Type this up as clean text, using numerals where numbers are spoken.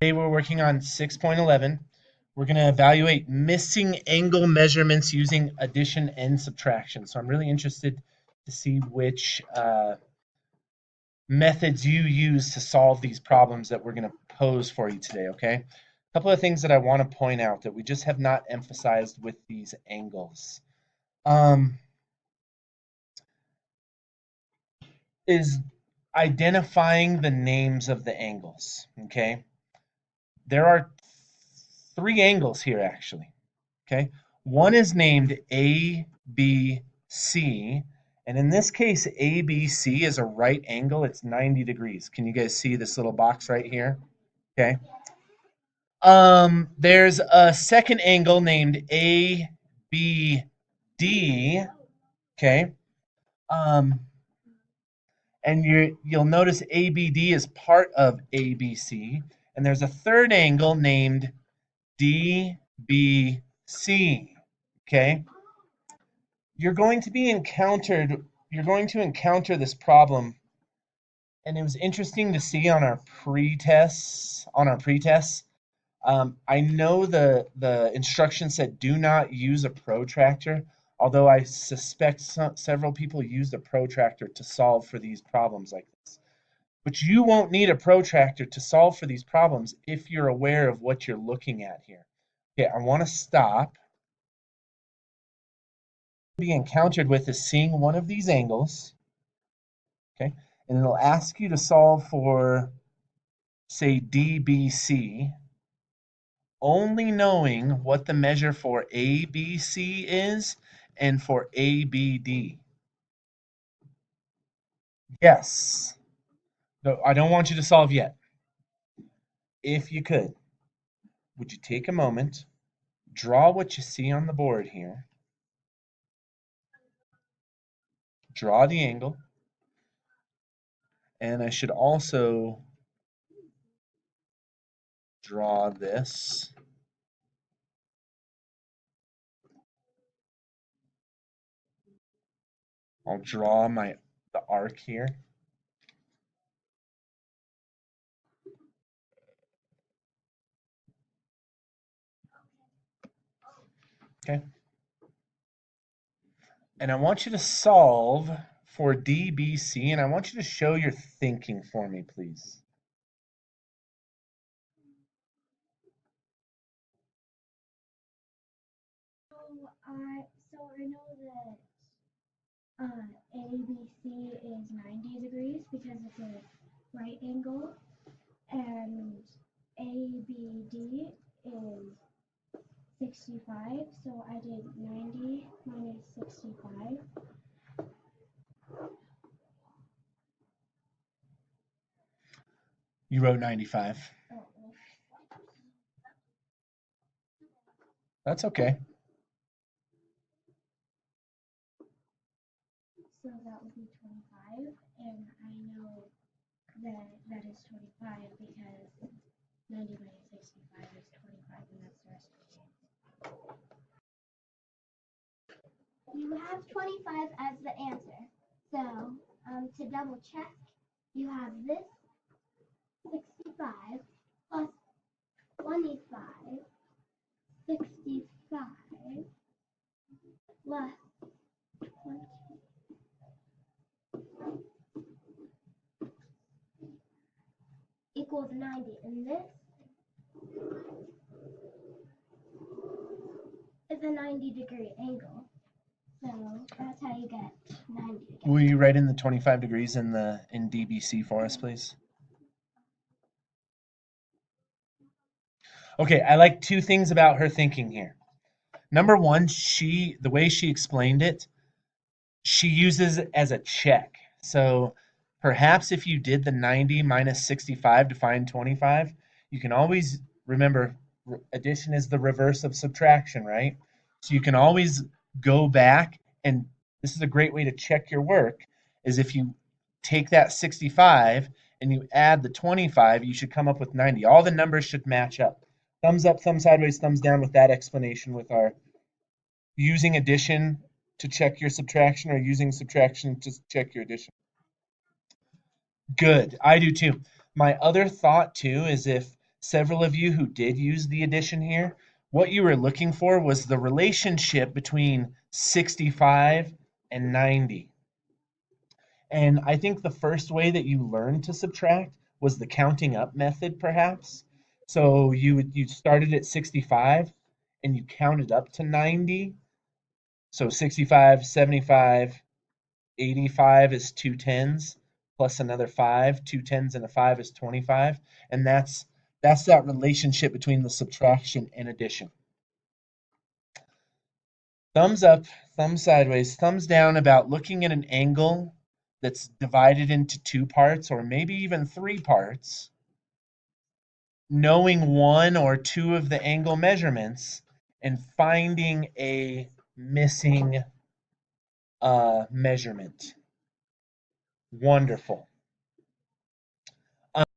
Today we're working on 6.11. We're going to evaluate missing angle measurements using addition and subtraction. So I'm really interested to see which methods you use to solve these problems that we're going to pose for you today, okay? A couple of things that I want to point out that we just have not emphasized with these angles is identifying the names of the angles, okay? There are three angles here actually. Okay, one is named ABC, and in this case, ABC is a right angle. It's 90 degrees. Can you guys see this little box right here? Okay. There's a second angle named ABD. Okay. Um, and you'll notice ABD is part of ABC, and there's a third angle named DBC. Okay. You're going to encounter this problem, and it was interesting to see on our pretests. I know the instruction said do not use a protractor, although I suspect several people used a protractor to solve for these problems like this. But you won't need a protractor to solve for these problems if you're aware of what you're looking at here. Okay, I want to stop. Be encountered with is seeing one of these angles, okay, and it'll ask you to solve for, say, DBC, only knowing what the measure for ABC is and for ABD. Yes. No, I don't want you to solve yet. If you could, would you take a moment, draw what you see on the board here, draw the angle, and I should also draw this. I'll draw the arc here. Okay. And I want you to solve for DBC, and I want you to show your thinking for me, please. So I know that ABC is 90 degrees because it's a right angle, and ABD is 65. So I did 90 minus 65. You wrote 95. Oh, That's okay. so that would be 25, and I know that that is 25 because 90 minus 65 is 25, and that's the rest of the answer. You have 25 as the answer. So to double check, you have this 65 plus 25, 65 plus 20 equals 90. And this is a 90-degree angle. So that's how you get 90 degrees. Will you write in the 25 degrees in DBC for us, please? Okay, I like two things about her thinking here. Number one, the way she explained it, she uses it as a check. So perhaps if you did the 90 minus 65 to find 25, you can always remember addition is the reverse of subtraction, right? So you can always go back, and this is a great way to check your work, is if you take that 65 and you add the 25, you should come up with 90. All the numbers should match up. Thumbs up, thumb sideways, thumbs down with that explanation with our using addition to check your subtraction or using subtraction to check your addition. Good. I do too. My other thought too is if several of you who did use the addition here, what you were looking for was the relationship between 65 and 90. And I think the first way that you learned to subtract was the counting up method, perhaps. So you started at 65 and you counted up to 90. So 65, 75, 85 is 2 tens plus another 5. 2 tens and a 5 is 25. And that's that relationship between the subtraction and addition. Thumbs up, thumbs sideways, thumbs down about looking at an angle that's divided into 2 parts or maybe even 3 parts, knowing 1 or 2 of the angle measurements, and finding a missing measurement. Wonderful.